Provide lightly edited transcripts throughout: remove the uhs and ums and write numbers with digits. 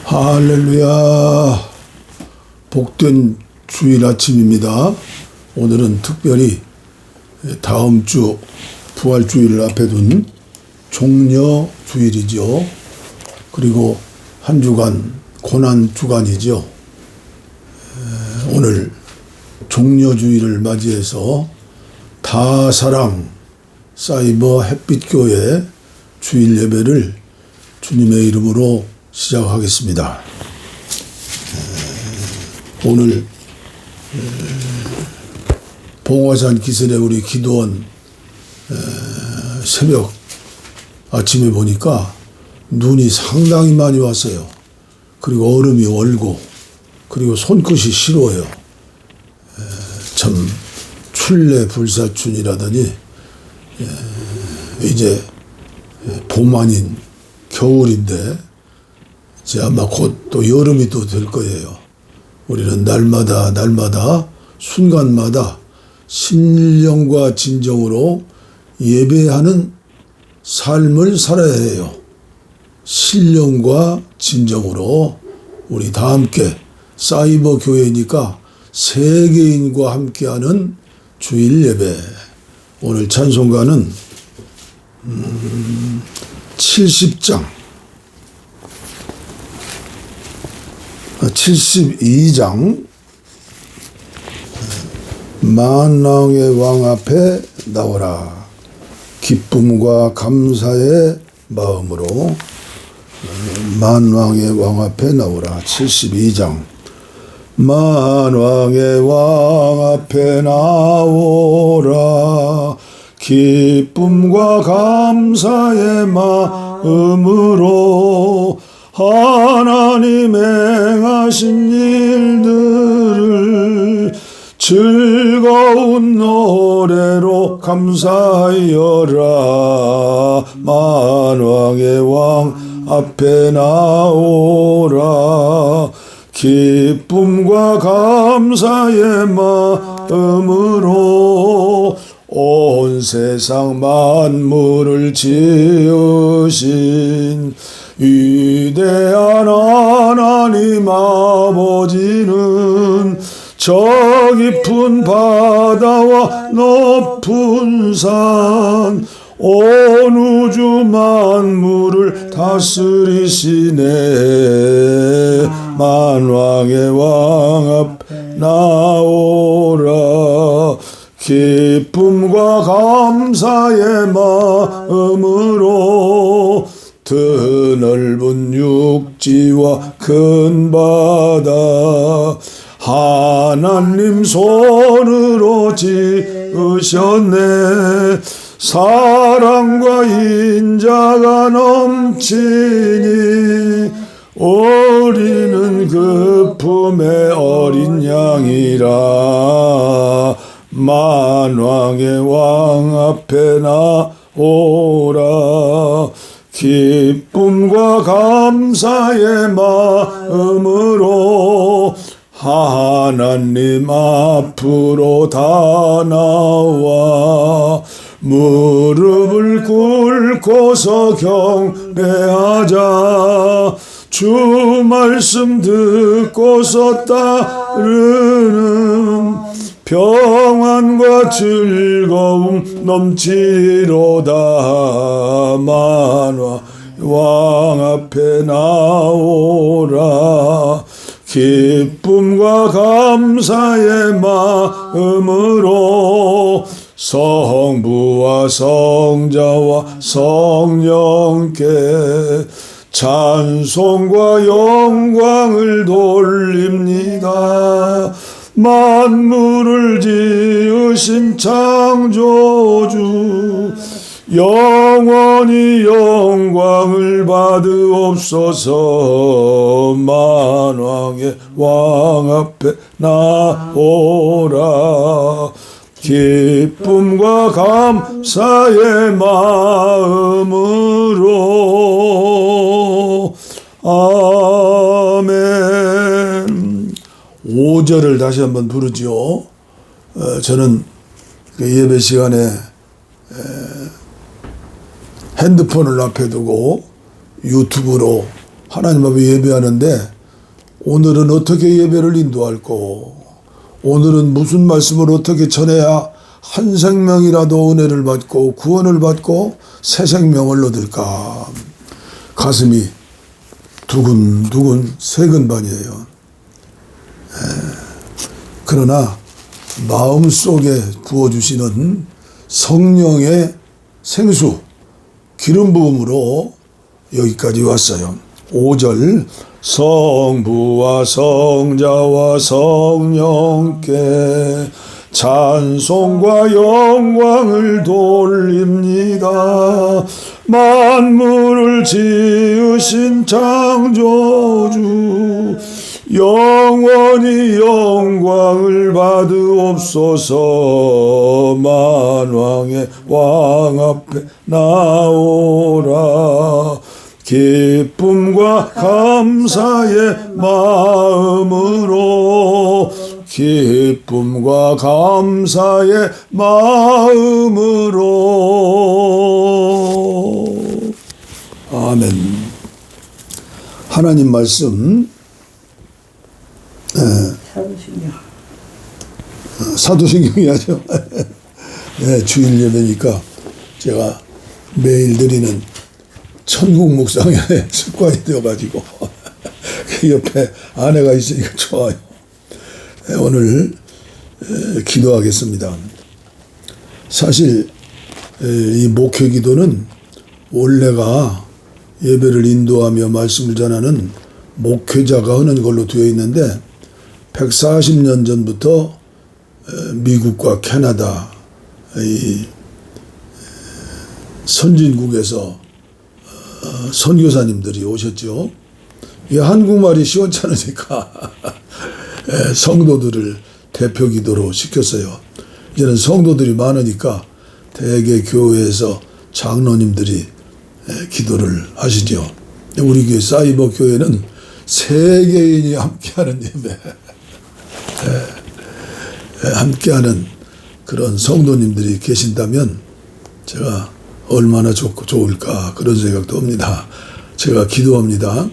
할렐루야. 복된 주일 아침입니다. 오늘은 특별히 다음 주 부활주일을 앞에 둔 종려주일이죠. 그리고 한 주간 고난주간이죠. 오늘 종려주일을 맞이해서 다사랑 사이버 햇빛교회 주일 예배를 주님의 이름으로 시작하겠습니다. 오늘 봉화산 기선에 우리 기도원 새벽 아침에 보니까 눈이 상당히 많이 왔어요. 그리고 얼음이 얼고 그리고 손끝이 시려워요. 참 출래불사춘이라더니 이제 봄 아닌 겨울인데 이제 아마 곧 또 여름이 또 될 거예요. 우리는 날마다 순간마다 신령과 진정으로 예배하는 삶을 살아야 해요. 신령과 진정으로 우리 다 함께 사이버 교회니까 세계인과 함께하는 주일 예배. 오늘 찬송가는 70장 72장 만왕의 왕 앞에 나오라. 기쁨과 감사의 마음으로 만왕의 왕 앞에 나오라. 72장 만왕의 왕 앞에 나오라. 기쁨과 감사의 마음으로 하나님 행하신 일들을 즐거운 노래로 감사하여라. 만왕의 왕 앞에 나오라. 기쁨과 감사의 마음으로 온 세상 만물을 지으신 위대한 하나님 아버지는 저 깊은 바다와 높은 산 온 우주 만물을 다스리시네. 만왕의 왕 앞에 나오라. 기쁨과 감사의 마음으로 드넓은 육지와 큰 바다 하나님 손으로 지으셨네. 사랑과 인자가 넘치니 우리는 그 품에 어린 양이라. 만왕의 왕 앞에 나오라. 기쁨과 감사의 마음으로 하나님 앞으로 다 나와 무릎을 꿇고서 경배하자. 주 말씀 듣고서 따르는 평안과 즐거움 넘치로다. 만왕 왕 앞에 나오라. 기쁨과 감사의 마음으로 성부와 성자와 성령께 찬송과 영광을 돌립니다. 만물을 지으신 창조주 영원히 영광을 받으옵소서. 만왕의 왕 앞에 나오라. 기쁨과 감사의 마음으로. 아멘. 5절을 다시 한번 부르지요. 저는 그 예배 시간에 핸드폰을 앞에 두고 유튜브로 하나님 앞에 예배하는데 오늘은 어떻게 예배를 인도할꼬? 오늘은 무슨 말씀을 어떻게 전해야 한 생명이라도 은혜를 받고 구원을 받고 새 생명을 얻을까? 가슴이 두근두근 세근반이에요. 그러나 마음속에 부어주시는 성령의 생수, 기름 부음으로 여기까지 왔어요. 5절 성부와 성자와 성령께 찬송과 영광을 돌립니다. 만물을 지으신 창조주 영원히 영광을 받으옵소서. 만왕의 왕 앞에 나오라. 기쁨과 감사의 마음으로 기쁨과 감사의 마음으로. 아멘. 하나님 말씀 사도신경이 하죠. 네, 주일 예배니까 제가 매일 드리는 천국 묵상의 습관이 되어가지고 그 옆에 아내가 있으니까 좋아요. 네, 오늘 기도하겠습니다. 사실 이 목회 기도는 원래가 예배를 인도하며 말씀을 전하는 목회자가 하는 걸로 되어 있는데 140년 전부터 미국과 캐나다 이 선진국에서 선교사님들이 오셨죠. 이 한국말이 시원찮으니까 성도들을 대표 기도로 시켰어요. 이제는 성도들이 많으니까 대개 교회에서 장로님들이 기도를 하시죠. 우리 교회 사이버 교회는 세계인이 함께하는 예배, 함께하는 그런 성도님들이 계신다면 제가 얼마나 좋을까 그런 생각도 듭니다. 제가 기도합니다.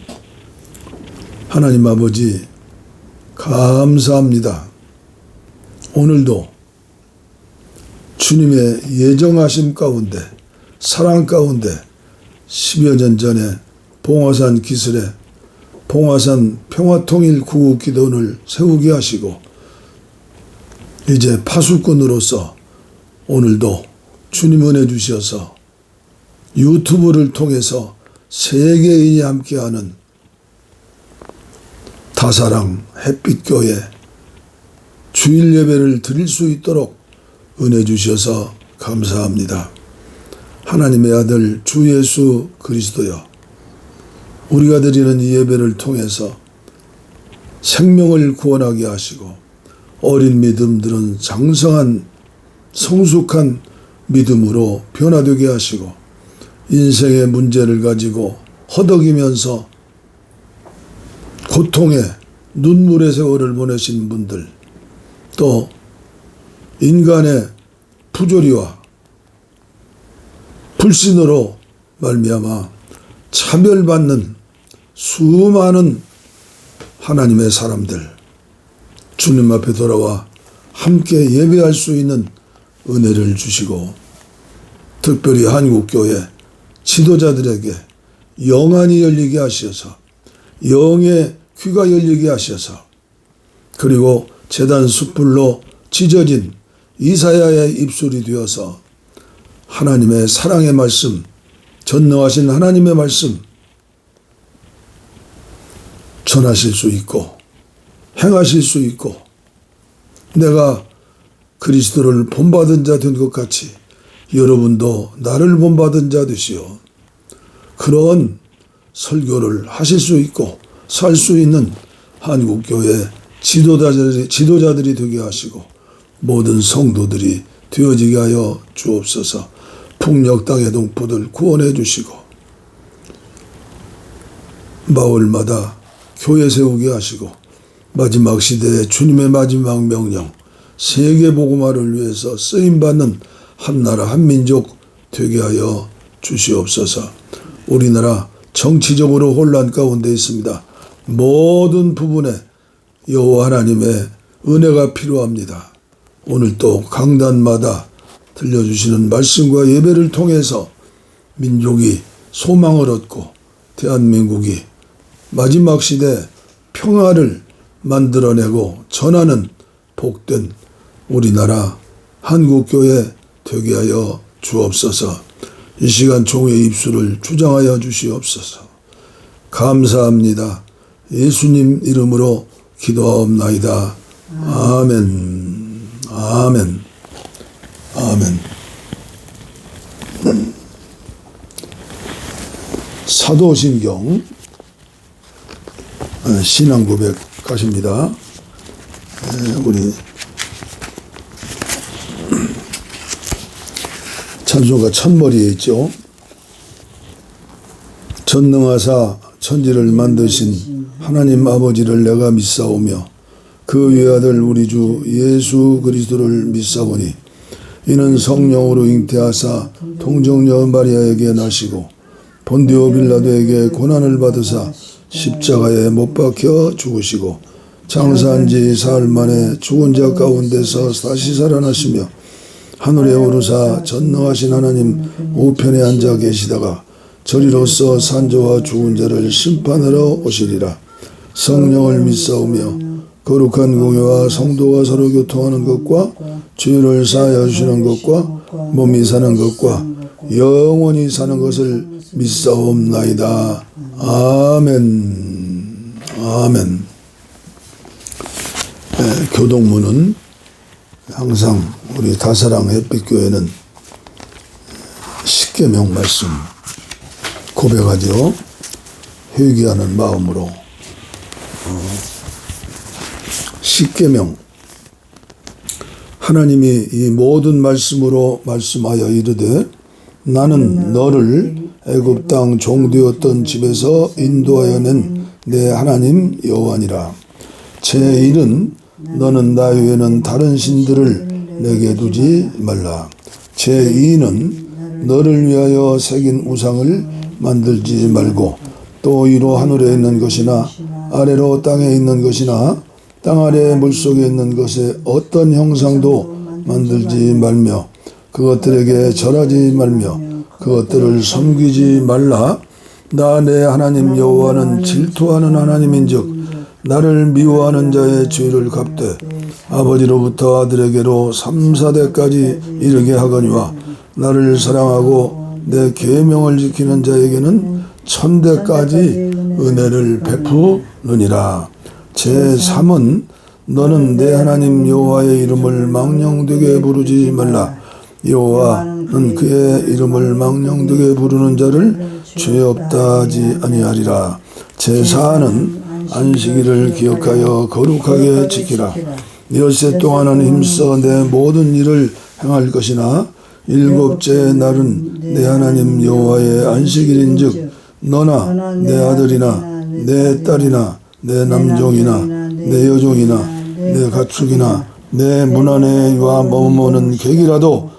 하나님 아버지 감사합니다. 오늘도 주님의 예정하심 가운데 사랑 가운데 10여 년 전에 봉화산 기술에 봉화산 평화통일 구국기도원을 세우게 하시고 이제 파수꾼으로서 오늘도 주님 은혜 주셔서 유튜브를 통해서 세계인이 함께하는 다사랑 햇빛교회 주일 예배를 드릴 수 있도록 은혜 주셔서 감사합니다. 하나님의 아들 주 예수 그리스도여, 우리가 드리는 이 예배를 통해서 생명을 구원하게 하시고 어린 믿음들은 장성한 성숙한 믿음으로 변화되게 하시고 인생의 문제를 가지고 허덕이면서 고통의 눈물의 세월을 보내신 분들, 또 인간의 부조리와 불신으로 말미암아 차별받는 수많은 하나님의 사람들, 주님 앞에 돌아와 함께 예배할 수 있는 은혜를 주시고 특별히 한국교회 지도자들에게 영안이 열리게 하셔서 영의 귀가 열리게 하셔서 그리고 제단 숯불로 찢어진 이사야의 입술이 되어서 하나님의 사랑의 말씀, 전능하신 하나님의 말씀 전하실 수 있고 행하실 수 있고 내가 그리스도를 본받은 자 된 것 같이 여러분도 나를 본받은 자 되시오. 그런 설교를 하실 수 있고 살 수 있는 한국교회 지도자들이 되게 하시고 모든 성도들이 되어지게 하여 주옵소서. 풍력 땅의 동포들 구원해 주시고 마을마다 교회 세우게 하시고 마지막 시대에 주님의 마지막 명령 세계 복음화를 위해서 쓰임받는 한나라 한민족 되게 하여 주시옵소서. 우리나라 정치적으로 혼란 가운데 있습니다. 모든 부분에 여호와 하나님의 은혜가 필요합니다. 오늘 또 강단마다 들려주시는 말씀과 예배를 통해서 민족이 소망을 얻고 대한민국이 마지막 시대 평화를 만들어내고 전하는 복된 우리나라 한국교회 되게 하여 주옵소서. 이 시간 종의 입술을 주장하여 주시옵소서. 감사합니다. 예수님 이름으로 기도하옵나이다. 아멘. 아멘. 아멘. 사도신경 신앙고백 가십니다. 우리 찬송가 첫머리에 있죠. 전능하사 천지를 만드신 하나님 아버지를 내가 믿사오며 그 외아들 우리 주 예수 그리스도를 믿사오니 이는 성령으로 잉태하사 동정녀 마리아에게 나시고 본디오 빌라도에게 고난을 받으사 십자가에 못 박혀 죽으시고 장사한 지 사흘 만에 죽은 자 가운데서 다시 살아나시며 하늘에 오르사 전능하신 하나님 우편에 앉아 계시다가 저리로서 산자와 죽은 자를 심판하러 오시리라. 성령을 믿사오며 거룩한 공회와 성도가 서로 교통하는 것과 죄를 사하여 주시는 것과 몸이 사는 것과 영원히 사는 것을 믿사옵나이다. 아멘. 아멘. 교동문은 항상 우리 다사랑 햇빛교회는 십계명 말씀 고백하죠. 회개하는 마음으로 십계명 하나님이 이 모든 말씀으로 말씀하여 이르되 나는 너를 애굽 땅 종되었던 집에서 인도하여 낸 내 하나님 여호와니라. 제1은 너는 나 외에는 다른 신들을 내게 두지 말라. 제2는 너를 위하여 새긴 우상을 만들지 말고 또 위로 하늘에 있는 것이나 아래로 땅에 있는 것이나 땅 아래 물속에 있는 것에 어떤 형상도 만들지 말며 그것들에게 절하지 말며 그것들을 섬기지 말라. 나 내 하나님 여호와는 질투하는 하나님인즉 나를 미워하는 자의 죄를 갚되 아버지로부터 아들에게로 3, 4대까지 이르게 하거니와 나를 사랑하고 내 계명을 지키는 자에게는 1000대까지 은혜를 베푸느니라. 제3은 너는 내 하나님 여호와의 이름을 망령되게 부르지 말라. 여호와는 그의 이름을 망령되게 부르는 자를 죄 없다 하지 아니하리라. 제4는 안식일을 기억하여 거룩하게 지키라. 엿새 동안은 힘써 내 모든 일을 행할 것이나 일곱째 날은 내 하나님 여호와의 안식일인즉 너나 내 아들이나 내 딸이나 내 남종이나 내 여종이나 내 가축이나 내 문 안에 와 머무는 객이라도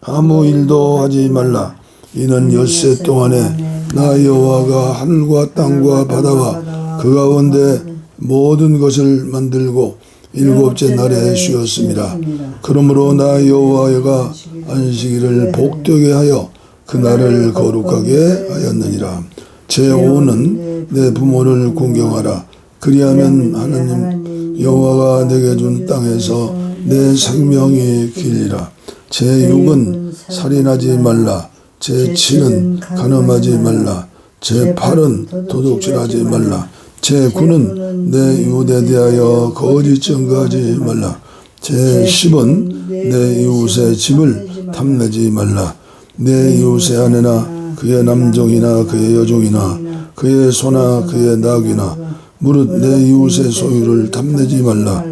아무 일도 하지 말라. 이는 엿새 동안에 나 여호와가 하늘과 땅과 바다와 그 가운데 모든 것을 만들고 일곱째 날에 쉬었습니다. 그러므로 나 여호와가 안식일을 복되게 하여 그 날을 거룩하게 하였느니라. 제5는 내 부모를 공경하라. 그리하면 하나님 여호와가 내게 준 땅에서 내 생명이 길리라. 제6은 살인하지 말라. 제7은 간음하지 말라. 제8은 도둑질하지 말라. 제9는 내 이웃에 대하여 거짓 증거하지 말라. 제10은 내 이웃의 집을 탐내지 말라. 내 이웃의 아내나 그의 남종이나 그의 여종이나 그의 소나 그의 낙이나 무릇 내 이웃의 소유를 탐내지 말라.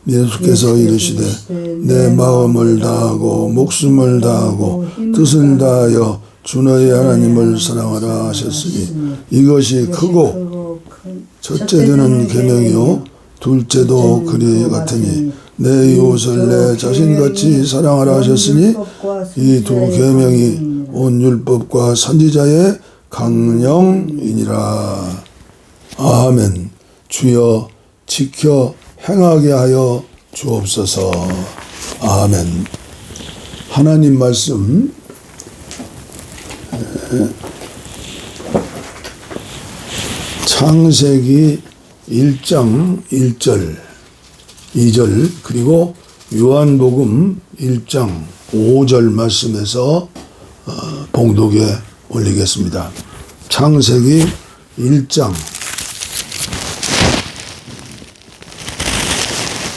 예수께서 이르시되 내 마음을 다하고 목숨을 다하고 뜻을 다하여 주 너의 하나님을 사랑하라 하셨으니 이것이 크고 첫째 되는 계명이요 둘째도 그리 같으니 내 이웃을 내 자신같이 사랑하라 하셨으니 이 두 계명이 온 율법과 선지자의 강령이니라. 아멘. 주여 지켜 행하게 하여 주옵소서. 아멘. 하나님 말씀 창세기 1장 1절 2절 그리고 요한복음 1장 5절 말씀에서 봉독에 올리겠습니다. 창세기 1장.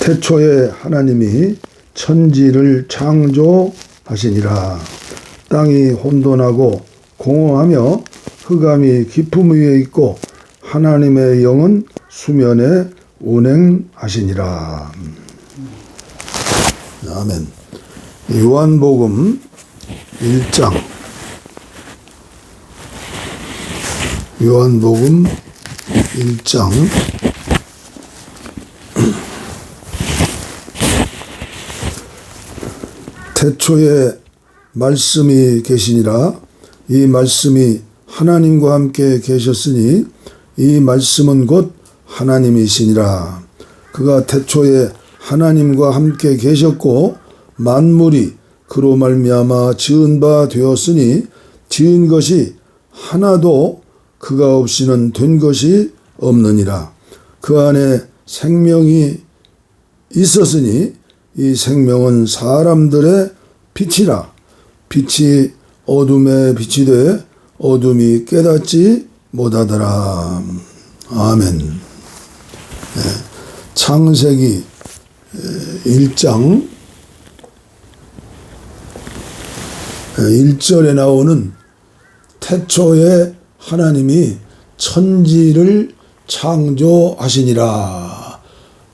태초에 하나님이 천지를 창조하시니라. 땅이 혼돈하고 공허하며 흑암이 깊음 위에 있고 하나님의 영은 수면에 운행하시니라. 아멘. 요한복음 1장. 요한복음 1장 태초에 말씀이 계시니라. 이 말씀이 하나님과 함께 계셨으니 이 말씀은 곧 하나님이시니라. 그가 태초에 하나님과 함께 계셨고 만물이 그로 말미암아 지은 바 되었으니 지은 것이 하나도 그가 없이는 된 것이 없느니라. 그 안에 생명이 있었으니 이 생명은 사람들의 빛이라. 빛이 어둠에 빛이 돼 어둠이 깨닫지 못하더라. 아멘. 네. 창세기 1장 1절에 나오는 태초에 하나님이 천지를 창조하시니라.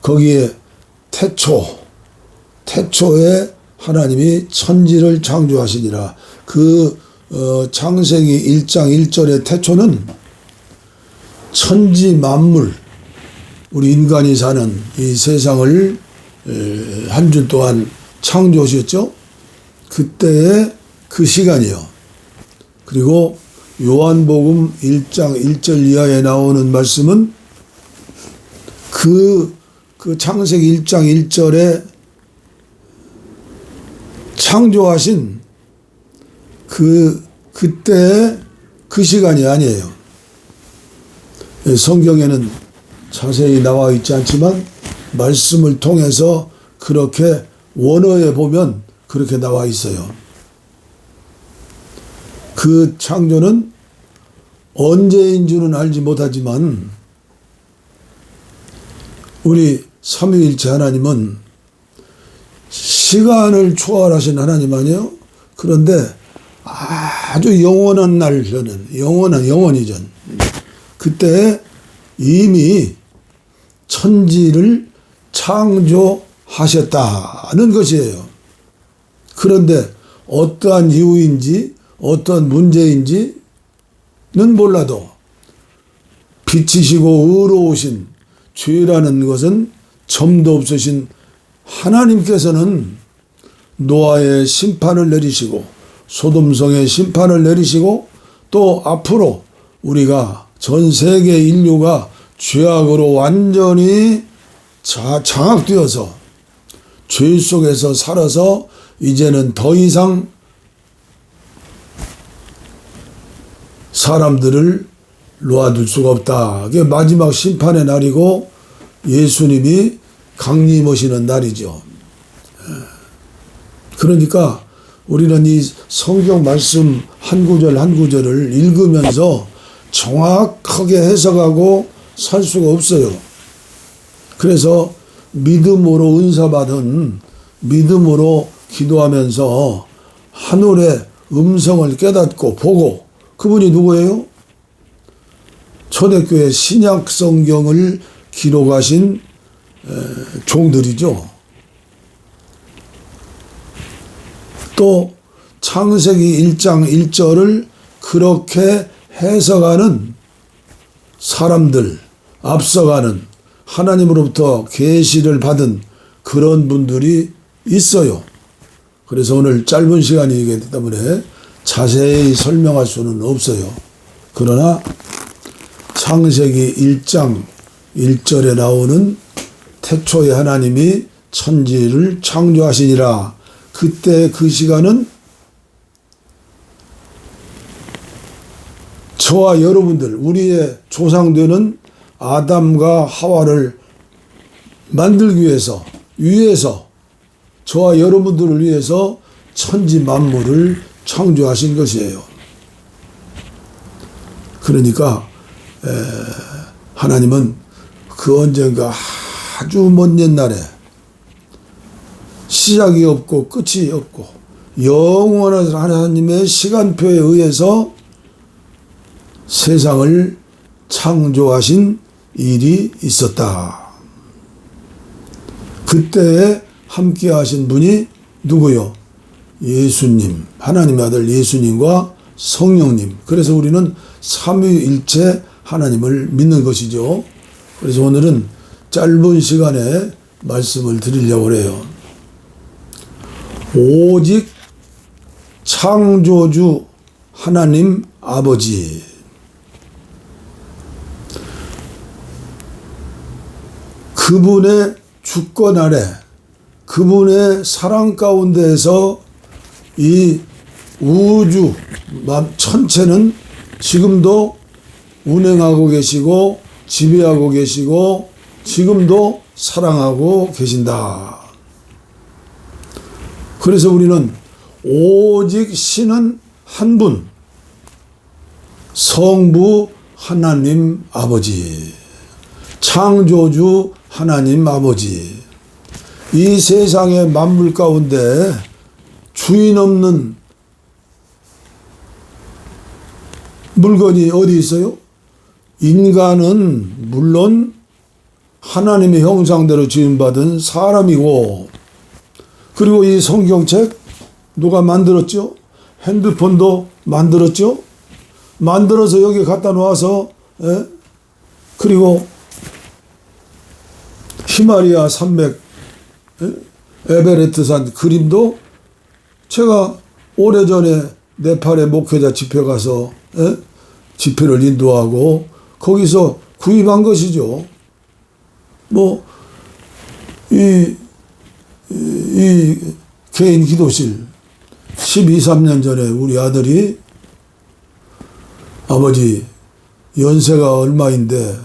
거기에 태초에 하나님이 천지를 창조하시니라. 그 창세기 1장 1절의 태초는 천지 만물, 우리 인간이 사는 이 세상을 한 주 동안 창조하셨죠. 그때의 그 시간이요. 그리고 요한복음 1장 1절 이하에 나오는 말씀은 그 창세기 1장 1절에 창조하신 그때의 그 시간이 아니에요. 성경에는 자세히 나와 있지 않지만 말씀을 통해서 그렇게 원어에 보면 그렇게 나와 있어요. 그 창조는 언제인 줄은 알지 못하지만 우리 삼위일체 하나님은 시간을 초월하신 하나님 아니에요? 그런데 아주 영원한 날 전에, 영원히 전 그때 이미 천지를 창조하셨다는 것이에요. 그런데 어떠한 이유인지 어떤 문제인지는 몰라도 빛이시고 의로우신 죄라는 것은 점도 없으신 하나님께서는 노아의 심판을 내리시고 소돔성의 심판을 내리시고 또 앞으로 우리가 전 세계 인류가 죄악으로 완전히 장악되어서 죄 속에서 살아서 이제는 더 이상 사람들을 놓아둘 수가 없다. 그게 마지막 심판의 날이고 예수님이 강림하시는 날이죠. 그러니까 우리는 이 성경 말씀 한 구절 한 구절을 읽으면서 정확하게 해석하고 살 수가 없어요. 그래서 믿음으로 은사받은 믿음으로 기도하면서 하늘의 음성을 깨닫고 보고, 그분이 누구예요? 초대교회 신약 성경을 기록하신 종들이죠. 또 창세기 1장 1절을 그렇게 해석하는 사람들, 앞서가는 하나님으로부터 계시를 받은 그런 분들이 있어요. 그래서 오늘 짧은 시간이기 때문에 자세히 설명할 수는 없어요. 그러나 창세기 1장 1절에 나오는 태초에 하나님이 천지를 창조하시니라. 그때 그 시간은 저와 여러분들, 우리의 조상되는 아담과 하와를 만들기 위해서 저와 여러분들을 위해서 천지 만물을 창조하신 것이에요. 그러니까 하나님은 그 언젠가 아주 먼 옛날에 시작이 없고 끝이 없고 영원한 하나님의 시간표에 의해서 세상을 창조하신 일이 있었다. 그때에 함께 하신 분이 누구요? 예수님, 하나님의 아들 예수님과 성령님. 그래서 우리는 삼위일체 하나님을 믿는 것이죠. 그래서 오늘은 짧은 시간에 말씀을 드리려고 해요. 오직 창조주 하나님 아버지, 그분의 주권 아래, 그분의 사랑 가운데에서 이 우주 천체는 지금도 운행하고 계시고 지배하고 계시고 지금도 사랑하고 계신다. 그래서 우리는 오직 신은 한 분, 성부 하나님 아버지, 창조주 하나님 아버지, 이 세상의 만물 가운데 주인 없는 물건이 어디 있어요? 인간은 물론 하나님의 형상대로 지음받은 사람이고, 그리고 이 성경책 누가 만들었죠? 핸드폰도 만들었죠? 만들어서 여기 갖다 놓아서, 그리고 히말리아 산맥, 에베레스트산 그림도 제가 오래전에 네팔의 목회자 집회 가서 집회를 인도하고 거기서 구입한 것이죠. 이 개인 기도실 12, 13년 전에 우리 아들이 아버지 연세가 얼마인데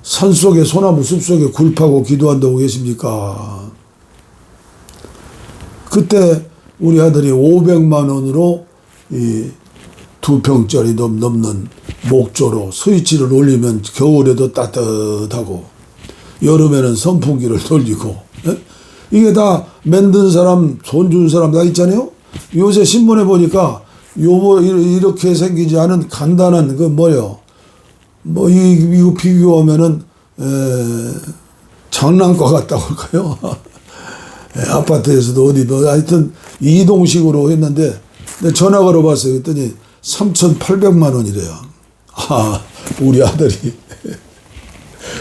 산속에 소나무 숲속에 굴 파고 기도한다고 계십니까? 그때 우리 아들이 500만 원으로 이 2평짜리 넘는 목조로 스위치를 올리면 겨울에도 따뜻하고 여름에는 선풍기를 돌리고, 이게 다 만든 사람, 돈 준 사람 다 있잖아요. 요새 신문에 보니까 이렇게 생기지 않은 간단한 이거 비교하면은 장난과 같다고 할까요? 아파트에서도 하여튼 이동식으로 했는데 전화 걸어봤어요. 그랬더니 3,800만 원이래요. 우리 아들이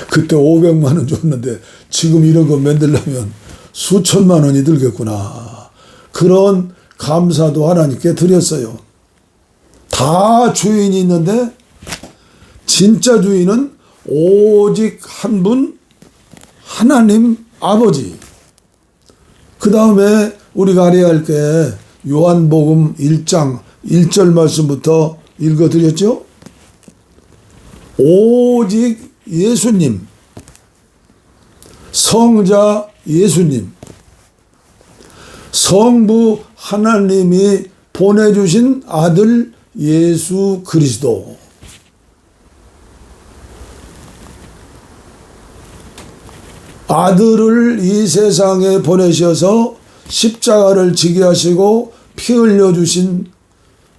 그때 500만 원 줬는데 지금 이런 거 만들려면 수천만 원이 들겠구나. 그런 감사도 하나님께 드렸어요. 다 주인이 있는데 진짜 주인은 오직 한 분, 하나님 아버지. 그 다음에 우리가 알아야 할 게 요한복음 1장 1절 말씀부터 읽어드렸죠? 오직 예수님, 성자 예수님, 성부 하나님이 보내주신 아들 예수 그리스도, 아들을 이 세상에 보내셔서 십자가를 지게 하시고 피 흘려주신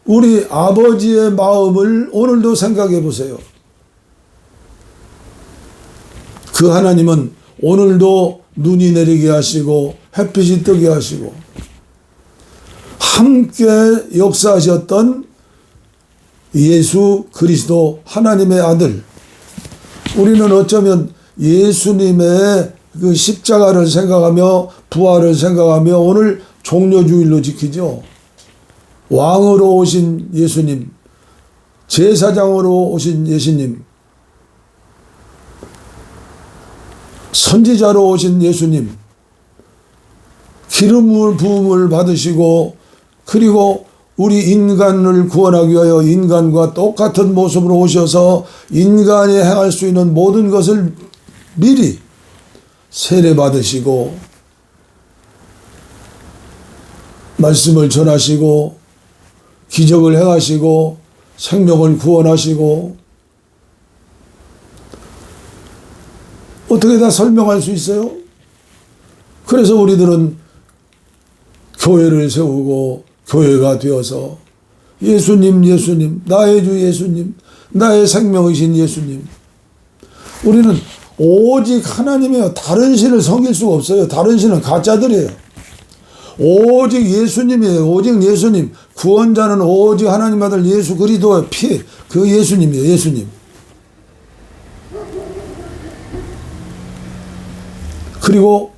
우리 아버지의 마음을 오늘도 생각해 보세요. 그 하나님은 오늘도 눈이 내리게 하시고 햇빛이 뜨게 하시고 함께 역사하셨던 예수 그리스도 하나님의 아들, 우리는 어쩌면 예수님의 그 십자가를 생각하며 부활을 생각하며 오늘 종려주일로 지키죠. 왕으로 오신 예수님, 제사장으로 오신 예수님, 선지자로 오신 예수님, 기름 부음을 받으시고 그리고 우리 인간을 구원하기 위하여 인간과 똑같은 모습으로 오셔서 인간이 행할 수 있는 모든 것을 미리 세례 받으시고 말씀을 전하시고 기적을 행하시고 생명을 구원하시고 어떻게 다 설명할 수 있어요? 그래서 우리들은 교회를 세우고 교회가 되어서 예수님, 예수님, 나의 주 예수님, 나의 생명이신 예수님. 우리는 오직 하나님이에요. 다른 신을 섬길 수가 없어요. 다른 신은 가짜들이에요. 오직 예수님이에요. 오직 예수님. 구원자는 오직 하나님 아들 예수 그리스도의 피, 그 예수님이에요. 예수님. 그리고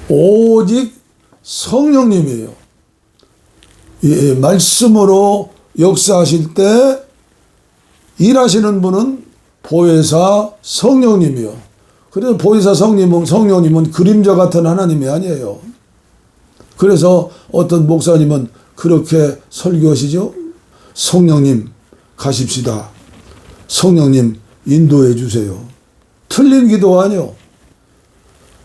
오직 성령님이에요. 예, 말씀으로 역사하실 때 일하시는 분은 보혜사 성령님이요. 그래서 보혜사 성령님은 그림자 같은 하나님이 아니에요. 그래서 어떤 목사님은 그렇게 설교하시죠. 성령님 가십시다. 성령님 인도해 주세요. 틀린 기도 아니요.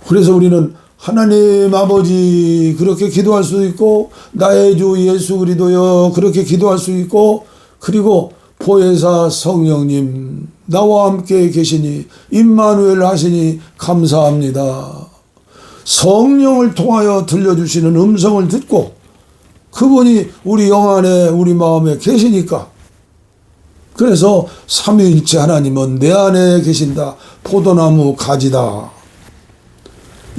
그래서 우리는 하나님 아버지 그렇게 기도할 수 있고 나의 주 예수 그리스도여 그렇게 기도할 수 있고 그리고 보혜사 성령님 나와 함께 계시니 임마누엘 하시니 감사합니다. 성령을 통하여 들려주시는 음성을 듣고 그분이 우리 영 안에 우리 마음에 계시니까 그래서 삼위일체 하나님은 내 안에 계신다. 포도나무 가지다.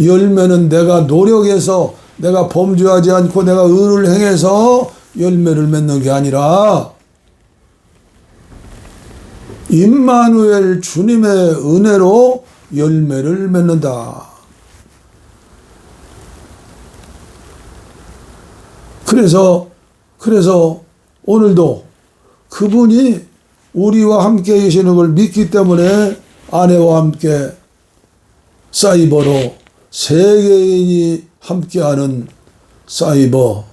열매는 내가 노력해서 내가 범죄하지 않고 내가 의를 행해서 열매를 맺는 게 아니라 임마누엘 주님의 은혜로 열매를 맺는다. 그래서 오늘도 그분이 우리와 함께 계시는 걸 믿기 때문에 아내와 함께 사이버로 세계인이 함께하는 사이버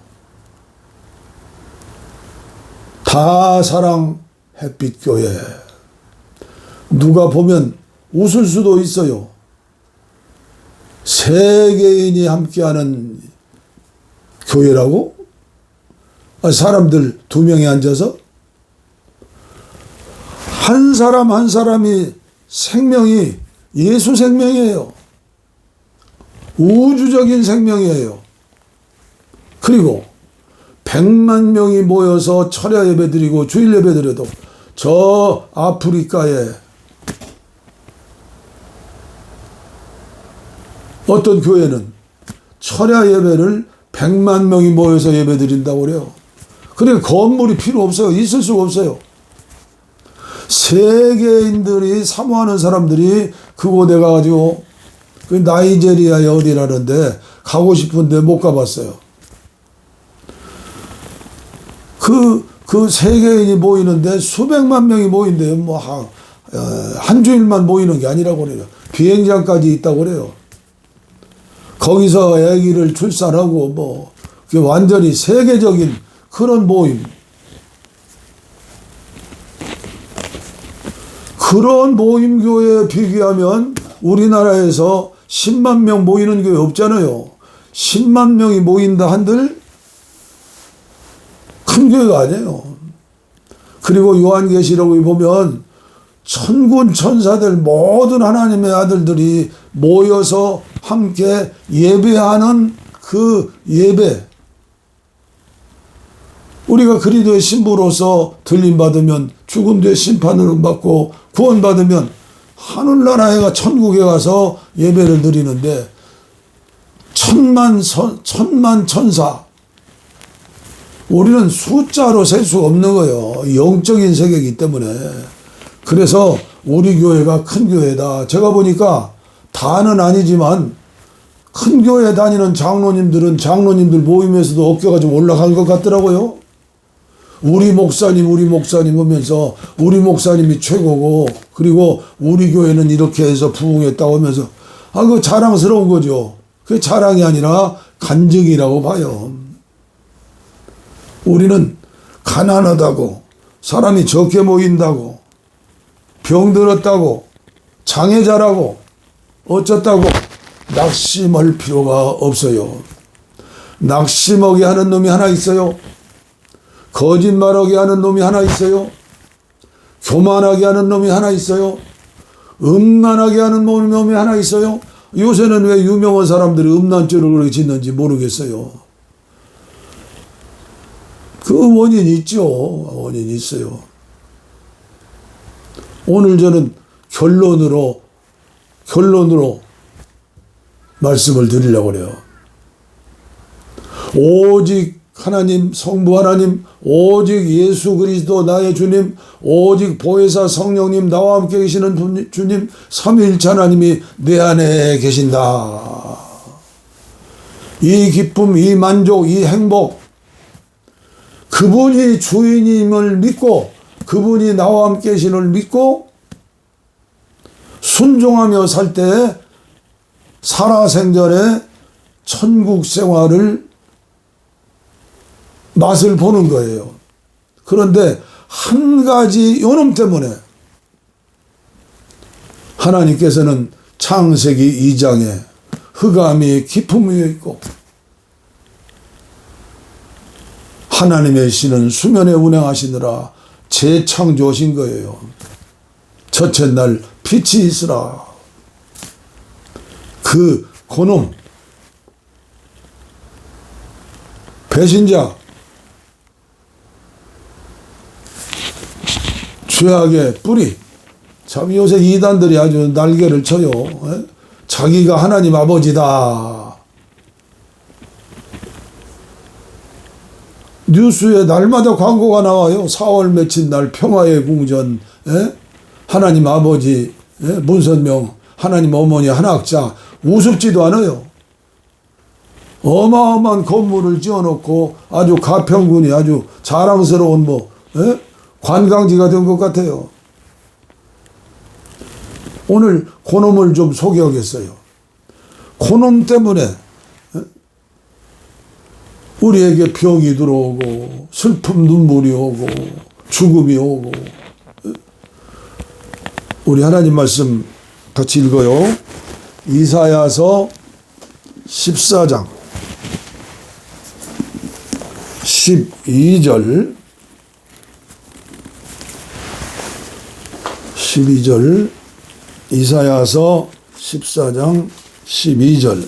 다사랑 햇빛교회. 누가 보면 웃을 수도 있어요. 세계인이 함께하는 교회라고? 사람들 2명이 앉아서 한 사람 한 사람이 생명이 예수 생명이에요. 우주적인 생명이에요. 그리고 100만 명이 모여서 철야 예배 드리고 주일 예배 드려도 저 아프리카에 어떤 교회는 철야 예배를 100만 명이 모여서 예배 드린다고 그래요. 그러니까 건물이 필요 없어요. 있을 수가 없어요. 세계인들이 사모하는 사람들이 그곳에 가가지고 그 나이제리아에 어디라는데 가고 싶은데 못 가봤어요. 그 세계인이 모이는데 수백만 명이 모인대요. 뭐 한 주일만 모이는 게 아니라고 그래요. 비행장까지 있다고 그래요. 거기서 아기를 출산하고 뭐 완전히 세계적인 그런 모임. 그런 모임 교회에 비교하면 우리나라에서 10만 명 모이는 교회 없잖아요. 10만 명이 모인다 한들 큰 교회가 아니에요. 그리고 요한계시록에 보면 천군 천사들 모든 하나님의 아들들이 모여서 함께 예배하는 그 예배. 우리가 그리스도의 신부로서 들림받으면 죽은 뒤에 심판을 받고 구원받으면 하늘나라에 가 천국에 가서 예배를 드리는데 천만 천사 우리는 숫자로 셀 수 없는 거예요. 영적인 세계이기 때문에. 그래서 우리 교회가 큰 교회다. 제가 보니까 다는 아니지만 큰 교회 다니는 장로님들은 장로님들 모임에서도 어깨가 좀 올라간 것 같더라고요. 우리 목사님 하면서 우리 목사님이 최고고 그리고 우리 교회는 이렇게 해서 부흥했다고 하면서 그거 자랑스러운 거죠. 그게 자랑이 아니라 간증이라고 봐요. 우리는 가난하다고 사람이 적게 모인다고 병들었다고 장애자라고 어쩌다고 낙심할 필요가 없어요. 낙심하게 하는 놈이 하나 있어요. 거짓말하게 하는 놈이 하나 있어요. 교만하게 하는 놈이 하나 있어요. 음란하게 하는 놈이 하나 있어요. 요새는 왜 유명한 사람들이 음란죄를 그렇게 짓는지 모르겠어요. 그 원인이 있죠. 원인이 있어요. 오늘 저는 결론으로 말씀을 드리려고 그래요. 오직 하나님, 성부 하나님, 오직 예수 그리스도 나의 주님, 오직 보혜사 성령님, 나와 함께 계시는 주님, 삼위일체 하나님이 내 안에 계신다. 이 기쁨, 이 만족, 이 행복, 그분이 주인임을 믿고 그분이 나와 함께 계신을 믿고 순종하며 살 때 살아생전에 천국 생활을 맛을 보는 거예요. 그런데 한 가지 요놈 때문에 하나님께서는 창세기 2장에 흑암이 깊음 위에 있고 하나님의 신은 수면에 운행하시느라 재창조하신 거예요. 첫째 날 빛이 있으라. 그 고놈 배신자 죄악의 뿌리. 참 요새 이단들이 아주 날개를 쳐요. 자기가 하나님 아버지다. 뉴스에 날마다 광고가 나와요. 4월 며칠 날 평화의 궁전, 하나님 아버지, 문선명, 하나님 어머니 한학자. 우습지도 않아요. 어마어마한 건물을 지어놓고 아주 가평군이 아주 자랑스러운 관광지가 된 것 같아요. 오늘 그놈을 좀 소개하겠어요. 그놈 때문에 우리에게 병이 들어오고 슬픔 눈물이 오고 죽음이 오고. 우리 하나님 말씀 같이 읽어요. 이사야서 14장 12절 12절 이사야서 14장 12절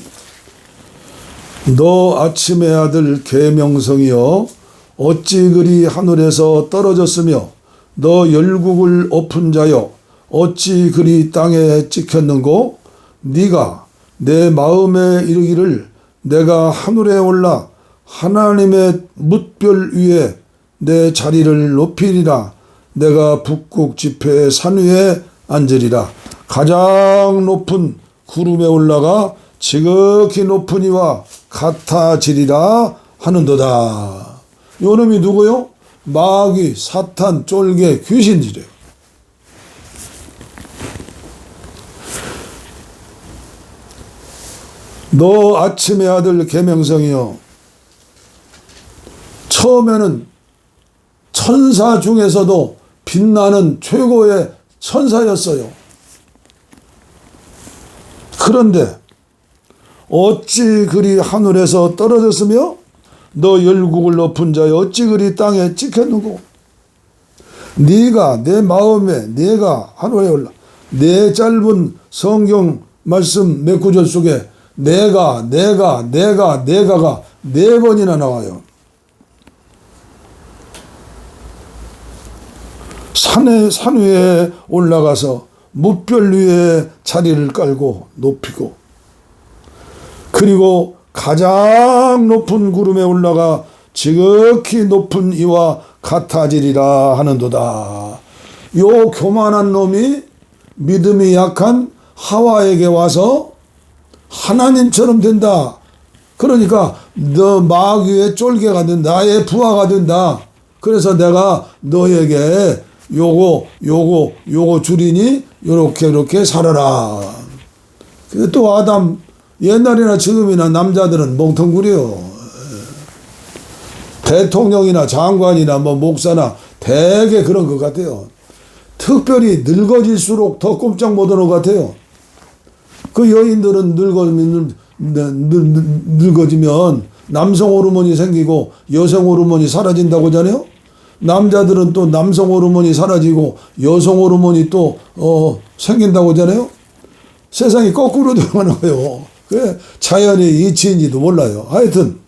너 아침의 아들 계명성이여 어찌 그리 하늘에서 떨어졌으며 너 열국을 엎은 자여 어찌 그리 땅에 찍혔는고 네가 내 마음에 이르기를 내가 하늘에 올라 하나님의 뭇별 위에 내 자리를 높이리라 내가 북극 지폐의 산 위에 앉으리라 가장 높은 구름에 올라가 지극히 높은 이와 같아지리라 하는도다. 요놈이 누구요? 마귀, 사탄, 쫄개, 귀신이래요. 너 아침의 아들 계명성이여. 처음에는 천사 중에서도 빛나는 최고의 천사였어요. 그런데 어찌 그리 하늘에서 떨어졌으며 너 열국을 높은 자여 어찌 그리 땅에 찍혔는고 네가 내 마음에 네가 하늘에 올라 내 짧은 성경 말씀 몇 구절 속에 내가가 네 번이나 나와요. 산 위에 올라가서 뭇별 위에 자리를 깔고 높이고 그리고 가장 높은 구름에 올라가 지극히 높은 이와 같아지리라 하는도다. 요 교만한 놈이 믿음이 약한 하와에게 와서 하나님처럼 된다. 그러니까 너 마귀의 쫄개가 된다. 나의 부하가 된다. 그래서 내가 너에게 요거 주리니 요렇게 살아라. 근데 또 아담 옛날이나 지금이나 남자들은 멍텅구려. 대통령이나 장관이나 뭐 목사나 되게 그런 것 같아요. 특별히 늙어질수록 더 꼼짝 못하는 것 같아요. 그 여인들은 늙어지면 남성 호르몬이 생기고 여성 호르몬이 사라진다고 하잖아요. 남자들은 또 남성 호르몬이 사라지고 여성 호르몬이 또 생긴다고 하잖아요. 세상이 거꾸로 돌아가는 거예요. 그게 자연의 이치인지도 몰라요. 하여튼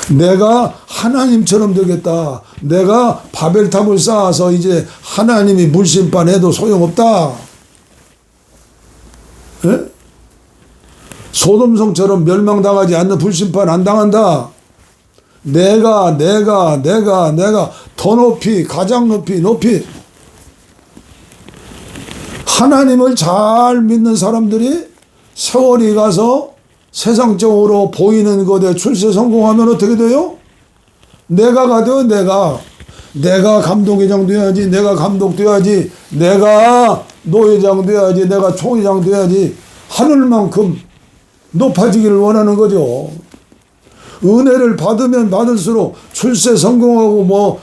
내가 하나님처럼 되겠다. 내가 바벨탑을 쌓아서 이제 하나님이 물심판해도 소용없다. 예? 소돔성처럼 멸망당하지 않는 불심판 안 당한다. 내가 더 높이, 가장 높이 하나님을 잘 믿는 사람들이 세월이 가서 세상적으로 보이는 것에 출세 성공하면 어떻게 돼요? 내가 가도 내가 감독회장 돼야지, 내가 감독 돼야지, 내가 노회장 돼야지, 내가 총회장 돼야지, 하늘만큼 높아지기를 원하는 거죠. 은혜를 받으면 받을수록 출세 성공하고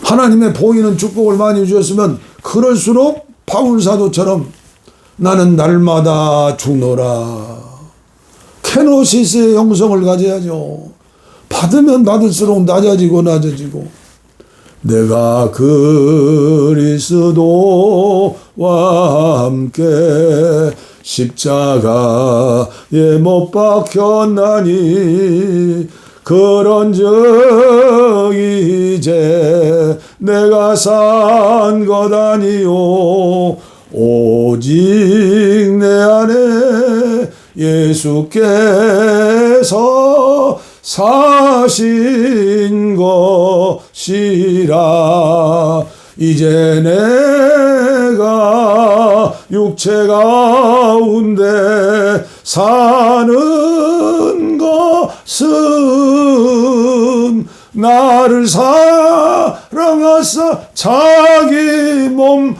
하나님의 보이는 축복을 많이 주셨으면 그럴수록 바울 사도처럼 나는 날마다 죽노라. 케노시스의 영성을 가져야죠. 받으면 받을수록 낮아지고 내가 그리스도와 함께 십자가에 못 박혔나니 그런즉 이제 내가 산 것 아니요 오직 내 안에 예수께서 사신 것이라. 이제 내가 육체 가운데 사는 것은 나를 사랑하사 자기 몸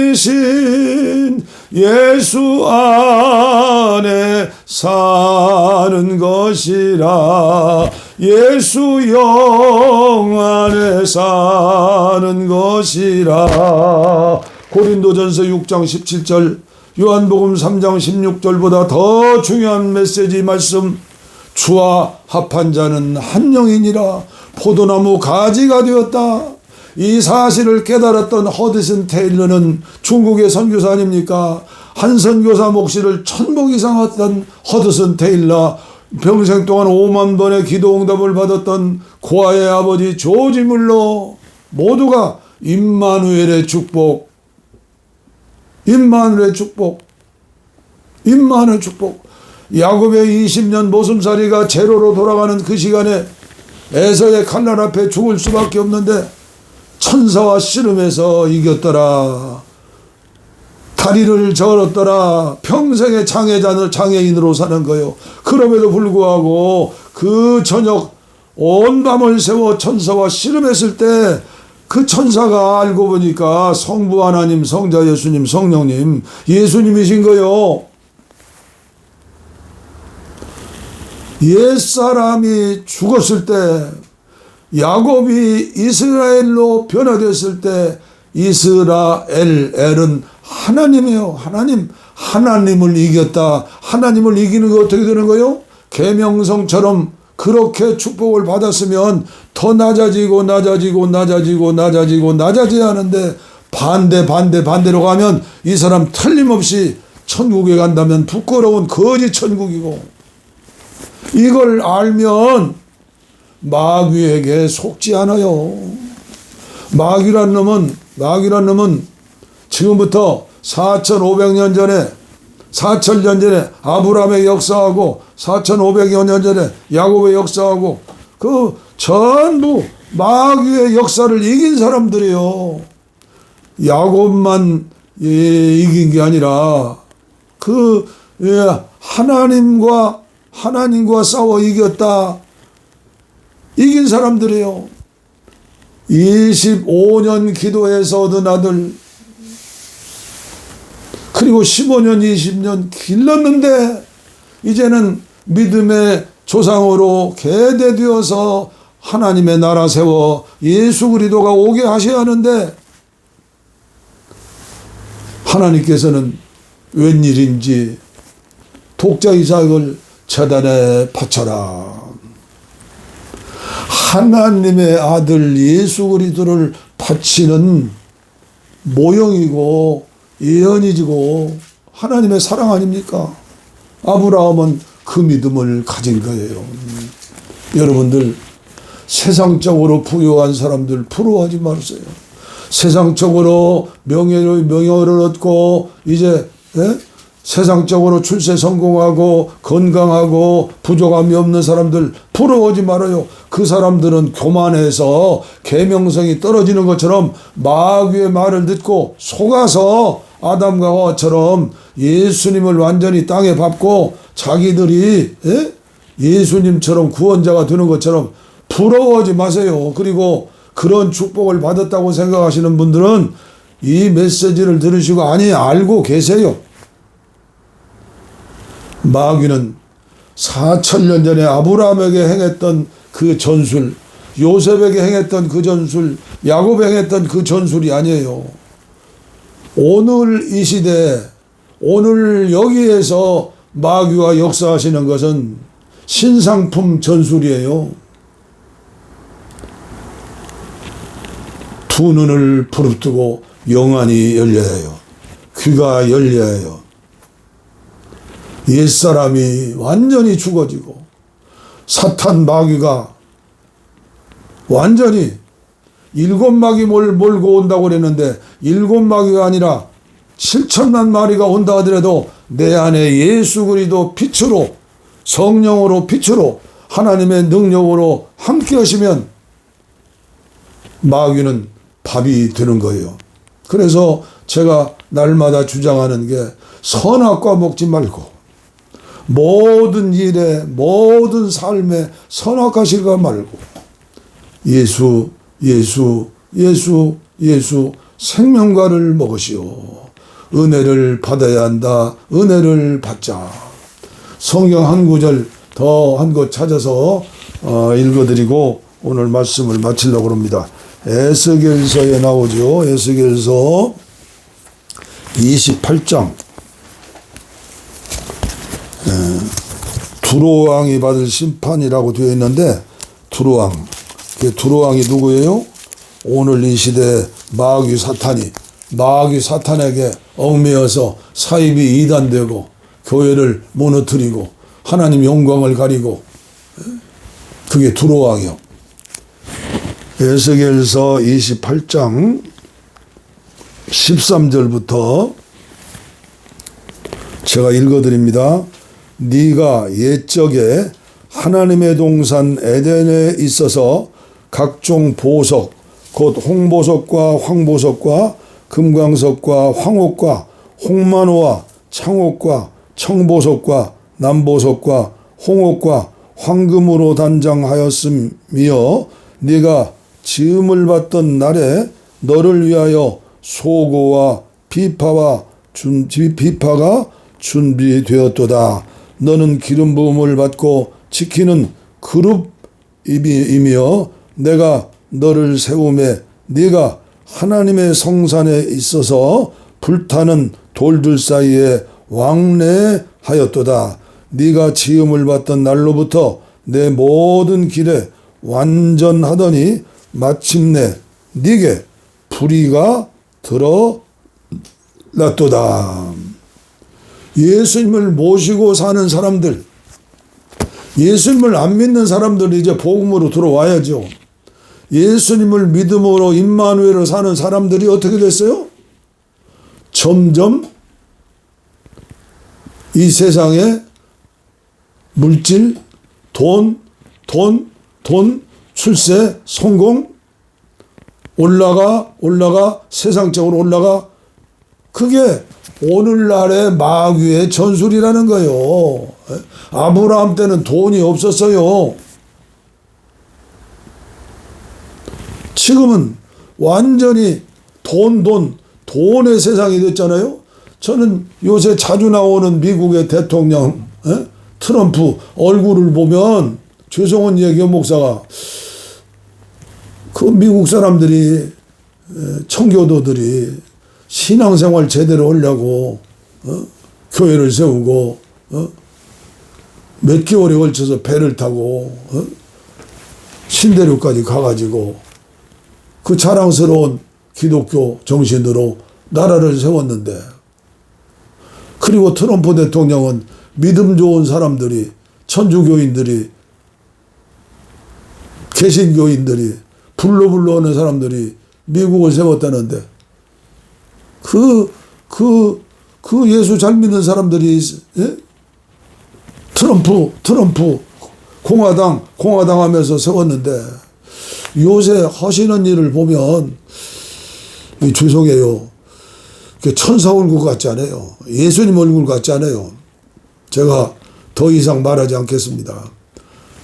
버리신 예수 안에 사는 것이라. 예수 영 안에 사는 것이라. 고린도전서 6장 17절, 요한복음 3장 16절보다 더 중요한 메시지 말씀. 주와 합한 자는 한 영이니라. 포도나무 가지가 되었다. 이 사실을 깨달았던 허드슨 테일러는 중국의 선교사 아닙니까? 한 선교사 몫을 1000복 이상 했던 허드슨 테일러, 평생 동안 5만 번의 기도 응답을 받았던 고아의 아버지 조지 물러, 모두가 임마누엘의 축복, 임마누엘의 축복. 야곱의 20년 모순살이가 제로로 돌아가는 그 시간에 에서의 칼날 앞에 죽을 수밖에 없는데 천사와 씨름해서 이겼더라. 다리를 절었더라. 평생의 장애인으로 사는 거요. 그럼에도 불구하고 그 저녁 온 밤을 새워 천사와 씨름했을 때 그 천사가 알고 보니까 성부 하나님, 성자 예수님, 성령님, 예수님이신 거요. 옛사람이 죽었을 때, 야곱이 이스라엘로 변화됐을 때, 엘은 하나님이에요. 하나님을 이겼다. 하나님을 이기는 거 어떻게 되는 거예요? 계명성처럼 그렇게 축복을 받았으면 더 낮아지고 낮아져야 하는데 반대로 가면 이 사람 틀림없이 천국에 간다면 부끄러운 거짓 천국이고, 이걸 알면 마귀에게 속지 않아요. 마귀란 놈은 지금부터 4,500년 전에 아브라함의 역사하고 4,500여 년 전에 야곱의 역사하고 그 전부 마귀의 역사를 이긴 사람들이에요. 야곱만 이긴 게 아니라 그 하나님과 하나님과 싸워 이겼다. 이긴 사람들이에요. 25년 기도해서 얻은 아들, 그리고 15년, 20년 길렀는데 이제는 믿음의 조상으로 계대되어서 하나님의 나라 세워 예수 그리스도가 오게 하셔야 하는데, 하나님께서는 웬일인지 독자 이삭을 제단에 바쳐라. 하나님의 아들 예수 그리스도를 바치는 모형이고 예언이지고 하나님의 사랑 아닙니까? 아브라함은 그 믿음을 가진 거예요. 여러분들, 세상적으로 부유한 사람들 부러워하지 마세요. 세상적으로 명예를 얻고 이제 세상적으로 출세 성공하고 건강하고 부족함이 없는 사람들 부러워하지 말아요. 그 사람들은 교만해서 계명성이 떨어지는 것처럼 마귀의 말을 듣고 속아서 아담과 하와처럼 예수님을 완전히 땅에 밟고 자기들이 예수님처럼 구원자가 되는 것처럼 부러워하지 마세요. 그리고 그런 축복을 받았다고 생각하시는 분들은 이 메시지를 들으시고 아니 알고 계세요. 마귀는 4,000년 전에 아브라함에게 행했던 그 전술, 요셉에게 행했던 그 전술, 야곱에게 행했던 그 전술이 아니에요. 오늘 이 시대, 오늘 여기에서 마귀가 역사하시는 것은 신상품 전술이에요. 두 눈을 부릅뜨고 영안이 열려야 해요. 귀가 열려야 해요. 옛사람이 완전히 죽어지고 사탄 마귀가 완전히 7마귀 몰고 온다고 그랬는데 7마귀가 아니라 7천만 마리가 온다 하더라도 내 안에 예수 그리스도 빛으로, 성령으로 빛으로, 하나님의 능력으로 함께 하시면 마귀는 밥이 되는 거예요. 그래서 제가 날마다 주장하는 게 선악과 먹지 말고 모든 일에, 모든 삶에 선악과실과 말고 예수 생명과를 먹으시오. 은혜를 받아야 한다. 은혜를 받자. 성경 한 구절 더 한 것 찾아서 읽어드리고 오늘 말씀을 마치려고 합니다. 에스겔서에 나오죠. 에스겔서 28장. 두로왕이 받을 심판이라고 되어 있는데, 두로왕. 그 두로왕이 누구예요? 오늘 이 시대 마귀 사탄에게 얽매여서 사입이 이단되고 교회를 무너뜨리고 하나님 영광을 가리고, 그게 두로왕이요. 에스겔서 28장 13절부터 제가 읽어드립니다. 네가 옛적에 하나님의 동산 에덴에 있어서 각종 보석, 곧 홍보석과 황보석과 금광석과 황옥과 홍만호와 창옥과 청보석과 남보석과 홍옥과 황금으로 단장하였으며, 네가 지음을 받던 날에 너를 위하여 소고와 비파가 준비되었도다. 너는 기름 부음을 받고 지키는 그룹이며 내가 너를 세우매 네가 하나님의 성산에 있어서 불타는 돌들 사이에 왕래하였도다. 네가 지음을 받던 날로부터 내 모든 길에 완전하더니 마침내 네게 불의가 드러났도다. 예수님을 모시고 사는 사람들, 예수님을 안 믿는 사람들이 이제 복음으로 들어와야죠. 예수님을 믿음으로 임마누엘로 사는 사람들이 어떻게 됐어요? 점점 이 세상에 물질, 돈, 출세, 성공 올라가 세상적으로 올라가 그게 오늘날의 마귀의 전술이라는 거예요. 아브라함 때는 돈이 없었어요. 지금은 완전히 돈의 세상이 됐잖아요. 저는 요새 자주 나오는 미국의 대통령 트럼프 얼굴을 보면 죄송한 얘기요, 목사가. 그 미국 사람들이 청교도들이 신앙생활 제대로 하려고 교회를 세우고 몇 개월에 걸쳐서 배를 타고 신대륙까지 가가지고 그 자랑스러운 기독교 정신으로 나라를 세웠는데, 그리고 트럼프 대통령은 믿음 좋은 사람들이, 천주교인들이, 개신교인들이, 불로불로 하는 사람들이 미국을 세웠다는데, 그 예수 잘 믿는 사람들이, 예? 트럼프 공화당 하면서 세웠는데, 요새 하시는 일을 보면 죄송해요, 천사 얼굴 같지 않아요. 예수님 얼굴 같지 않아요. 제가 더 이상 말하지 않겠습니다.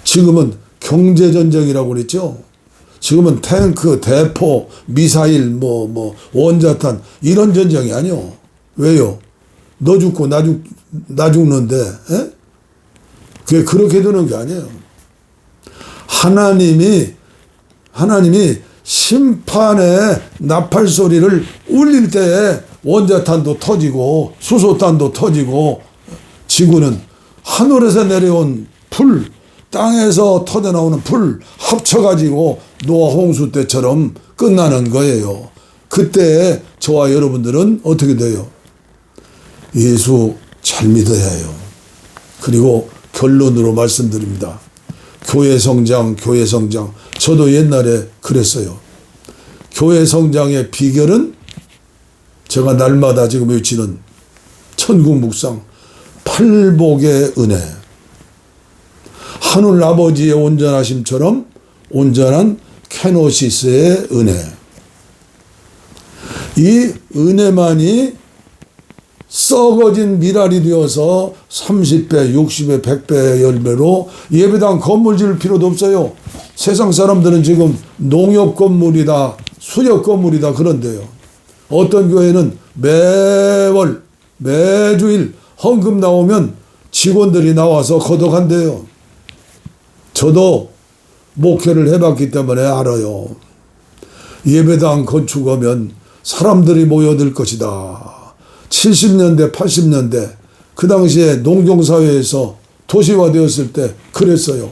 지금은 경제전쟁이라고 그랬죠. 지금은 탱크, 대포, 미사일, 원자탄 이런 전쟁이 아니요. 왜요? 너 죽고 나 죽는데, 에? 그게 그렇게 되는 게 아니에요. 하나님이 심판의 나팔 소리를 울릴 때에 원자탄도 터지고 수소탄도 터지고, 지구는 하늘에서 내려온 불, 땅에서 터져나오는 불 합쳐가지고 노아 홍수 때처럼 끝나는 거예요. 그때 저와 여러분들은 어떻게 돼요? 예수 잘 믿어야 해요. 그리고 결론으로 말씀드립니다. 교회 성장. 저도 옛날에 그랬어요. 교회 성장의 비결은 제가 날마다 지금 외치는 천국 묵상, 팔복의 은혜. 하늘 아버지의 온전하심처럼 온전한 케노시스의 은혜. 이 은혜만이 썩어진 미랄이 되어서 30배, 60배, 100배의 열매로 예배당 건물 지을 필요도 없어요. 세상 사람들은 지금 농협 건물이다, 수협 건물이다 그런데요. 어떤 교회는 매주일 헌금 나오면 직원들이 나와서 거둬간대요. 저도 목회를 해봤기 때문에 알아요. 예배당 건축하면 사람들이 모여들 것이다. 70년대, 80년대 그 당시에 농경사회에서 도시화되었을 때 그랬어요.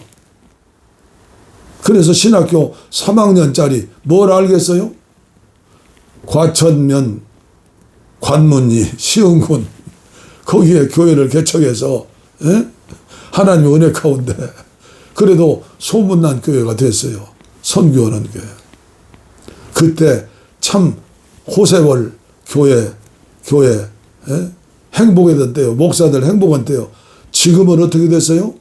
그래서 신학교 3학년짜리 뭘 알겠어요? 과천면 관문리 시흥군 거기에 교회를 개척해서 하나님의 은혜 가운데 그래도 소문난 교회가 됐어요. 선교하는 교회. 그때 참 호세월 교회 행복했던 때요. 목사들 행복한 때요. 지금은 어떻게 됐어요?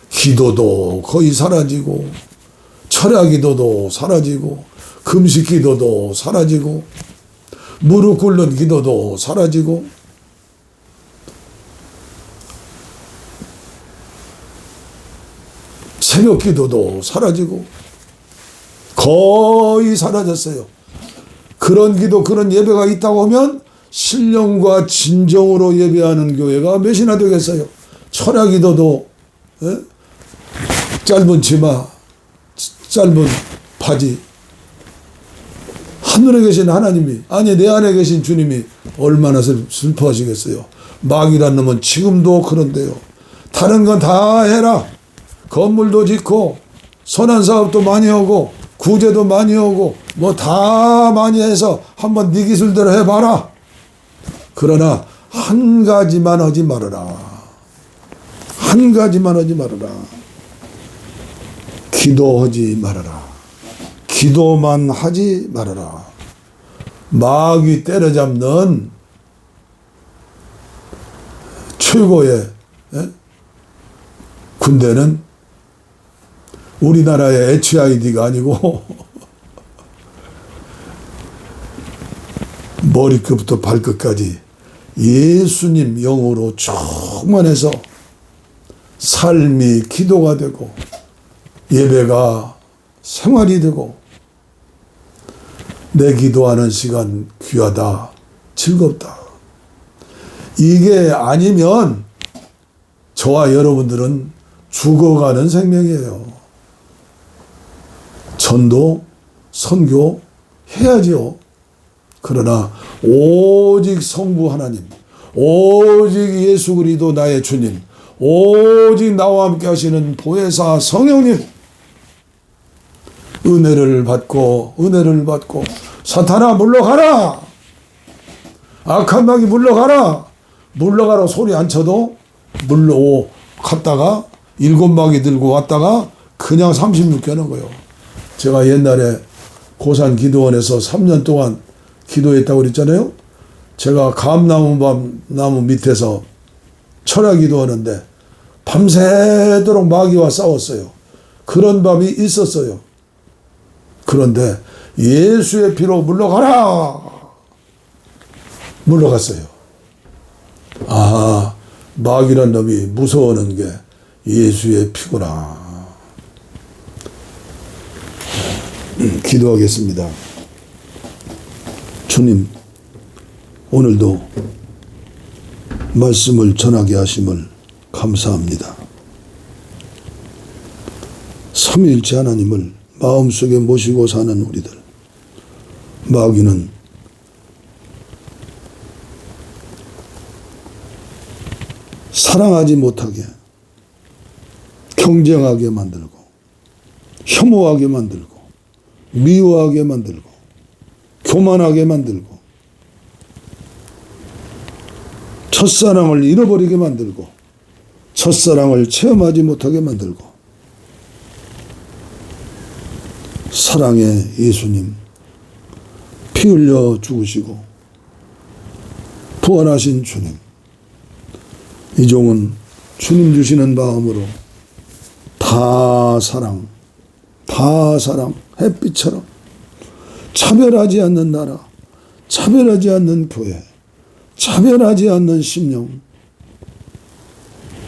기도도 거의 사라지고, 철야 기도도 사라지고, 금식 기도도 사라지고, 무릎 꿇는 기도도 사라지고, 새벽 기도도 사라지고, 거의 사라졌어요. 그런 기도, 그런 예배가 있다고 하면 신령과 진정으로 예배하는 교회가 몇이나 되겠어요. 철야 기도도 짧은 치마, 짧은 바지. 하늘에 계신 하나님이, 아니 내 안에 계신 주님이 얼마나 슬퍼하시겠어요. 마귀란 놈은 지금도 그런데요. 다른 건 다 해라. 건물도 짓고 선한 사업도 많이 하고 구제도 많이 하고 뭐 다 많이 해서 한번 네 기술대로 해봐라. 그러나 한 가지만 하지 말아라. 한 가지만 하지 말아라. 기도하지 말아라. 기도만 하지 말아라. 마귀 때려잡는 최고의 군대는 우리나라의 HID가 아니고 머리끝부터 발끝까지 예수님 영으로 충만해서 삶이 기도가 되고 예배가 생활이 되고 내 기도하는 시간 귀하다, 즐겁다. 이게 아니면 저와 여러분들은 죽어가는 생명이에요. 전도, 선교 해야지요. 그러나 오직 성부 하나님, 오직 예수 그리스도 나의 주님, 오직 나와 함께 하시는 보혜사 성령님 은혜를 받고 사탄아 물러가라, 악한 마귀 물러가라 소리 안 쳐도 갔다가 7마귀 들고 왔다가 그냥 36개는 거예요. 제가 옛날에 고산 기도원에서 3년 동안 기도했다고 그랬잖아요. 제가 감나무 밑에서 철야 기도하는데 밤새도록 마귀와 싸웠어요. 그런 밤이 있었어요. 그런데 예수의 피로 물러갔어요. 아, 마귀란 놈이 무서워하는 게 예수의 피구나. 기도하겠습니다. 주님, 오늘도 말씀을 전하게 하심을 감사합니다. 삼위일체 하나님을 마음속에 모시고 사는 우리들, 마귀는 사랑하지 못하게, 경쟁하게 만들고, 혐오하게 만들고, 미워하게 만들고, 교만하게 만들고, 첫사랑을 잃어버리게 만들고, 첫사랑을 체험하지 못하게 만들고, 사랑의 예수님 피 흘려 죽으시고 부활하신 주님, 이 종은 주님 주시는 마음으로 다 사랑 햇빛처럼 차별하지 않는 나라, 차별하지 않는 교회, 차별하지 않는 심령,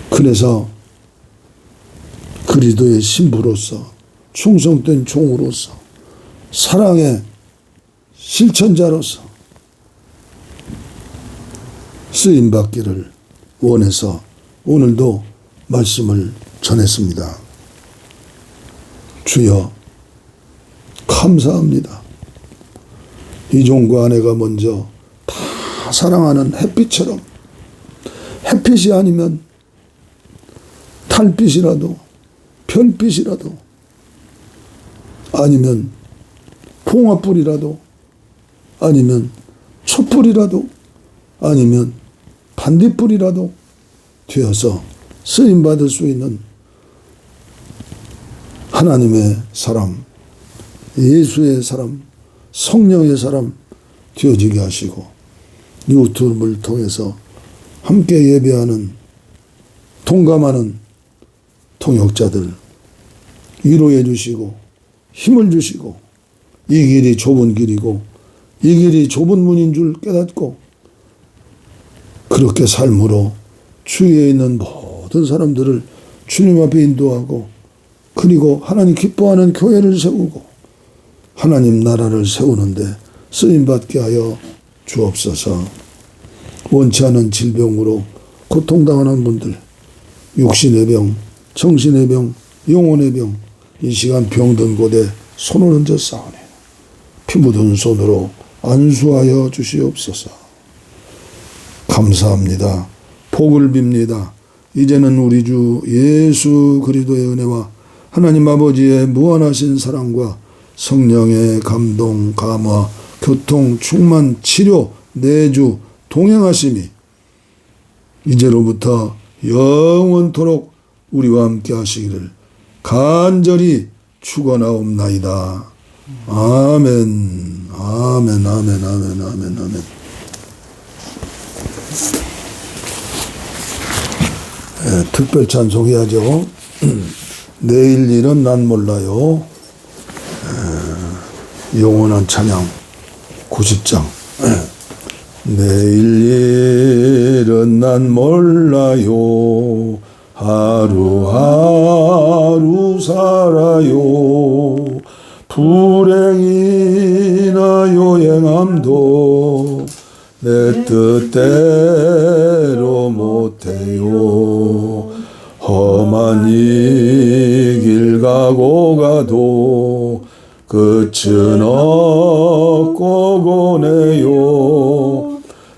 그래서 그리스도의 신부로서 충성된 종으로서 사랑의 실천자로서 쓰임받기를 원해서 오늘도 말씀을 전했습니다. 주여 감사합니다. 이 종과 아내가 먼저 다 사랑하는 햇빛처럼, 햇빛이 아니면 달빛이라도 별빛이라도 아니면 봉화불이라도 아니면 촛불이라도 아니면 반딧불이라도 되어서 쓰임받을 수 있는 하나님의 사람, 예수의 사람, 성령의 사람 되어지게 하시고 유튜브를 통해서 함께 예배하는, 동감하는 통역자들 위로해 주시고 힘을 주시고, 이 길이 좁은 길이고 이 길이 좁은 문인 줄 깨닫고 그렇게 삶으로 주위에 있는 모든 사람들을 주님 앞에 인도하고, 그리고 하나님 기뻐하는 교회를 세우고 하나님 나라를 세우는데 쓰임받게 하여 주옵소서. 원치 않은 질병으로 고통당하는 분들, 육신의 병, 정신의 병, 영혼의 병, 이 시간 병든 곳에 손을 얹어 싸우네. 피 묻은 손으로 안수하여 주시옵소서. 감사합니다. 복을 빕니다. 이제는 우리 주 예수 그리스도의 은혜와 하나님 아버지의 무한하신 사랑과 성령의 감동, 감화, 교통, 충만, 치료, 내주, 동행하심이 이제로부터 영원토록 우리와 함께 하시기를 간절히 축원하옵나이다. 아멘. 아멘. 아멘. 아멘. 아멘. 아멘. 특별 찬송해야죠. 내일 일은 난 몰라요. 영원한 찬양 90장. 내일 일은 난 몰라요. 하루하루 살아요. 불행이나 요행함도 내 뜻대로 못해요. 험한 이 길 가고 가도 끝은 없고 고네요.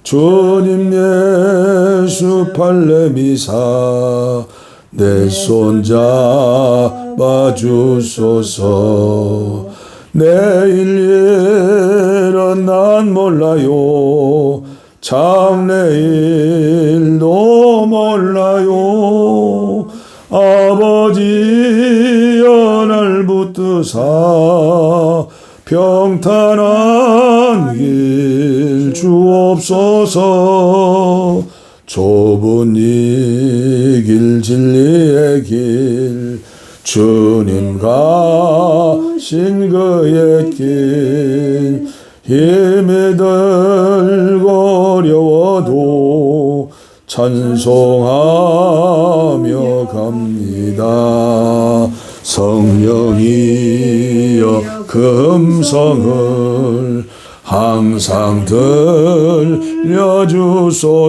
주님 예수 팔레미사 내 손 잡아 주소서. 내일 일은 난 몰라요. 장래일도 몰라요. 아버지여 날 붙드사 평탄한 길 주옵소서. 좁은 이 길 진리의 길 주님 가신 그의 길 힘이 들고 어려워도 찬송하며 갑니다. 성령이여 그 음성을 항상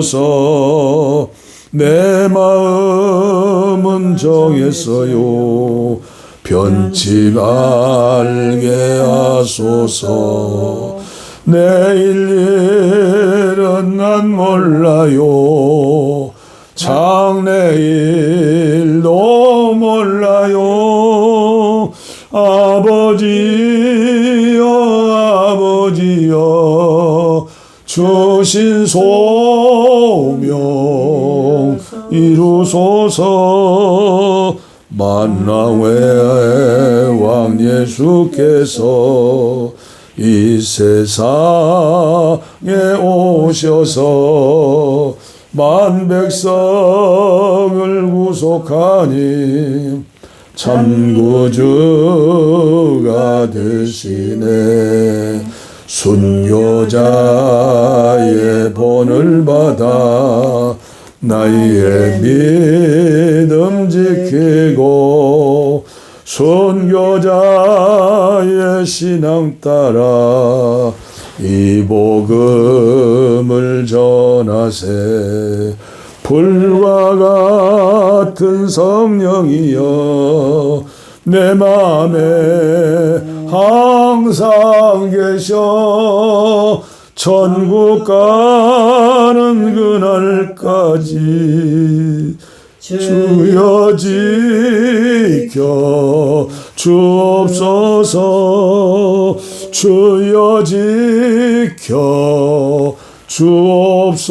들려주소서. 내 마음은 정했어요. 변치 말게 하소서. 내일 일은 난 몰라요. 장래일도 몰라요. 아버지여 주신 소명 이루소서. 만나의 왕 예수께서 이 세상에 오셔서 만 백성을 구속하니 참 구주가 되시네. 순교자의 본을 받아 나의 믿음 지키고 순교자의 신앙 따라 이 복음을 전하세. 불과 같은 성령이여 내 맘에 항상 계셔. 천국 가는 그날까지 주여 지켜 주옵소서. 주여 지켜 주옵소서.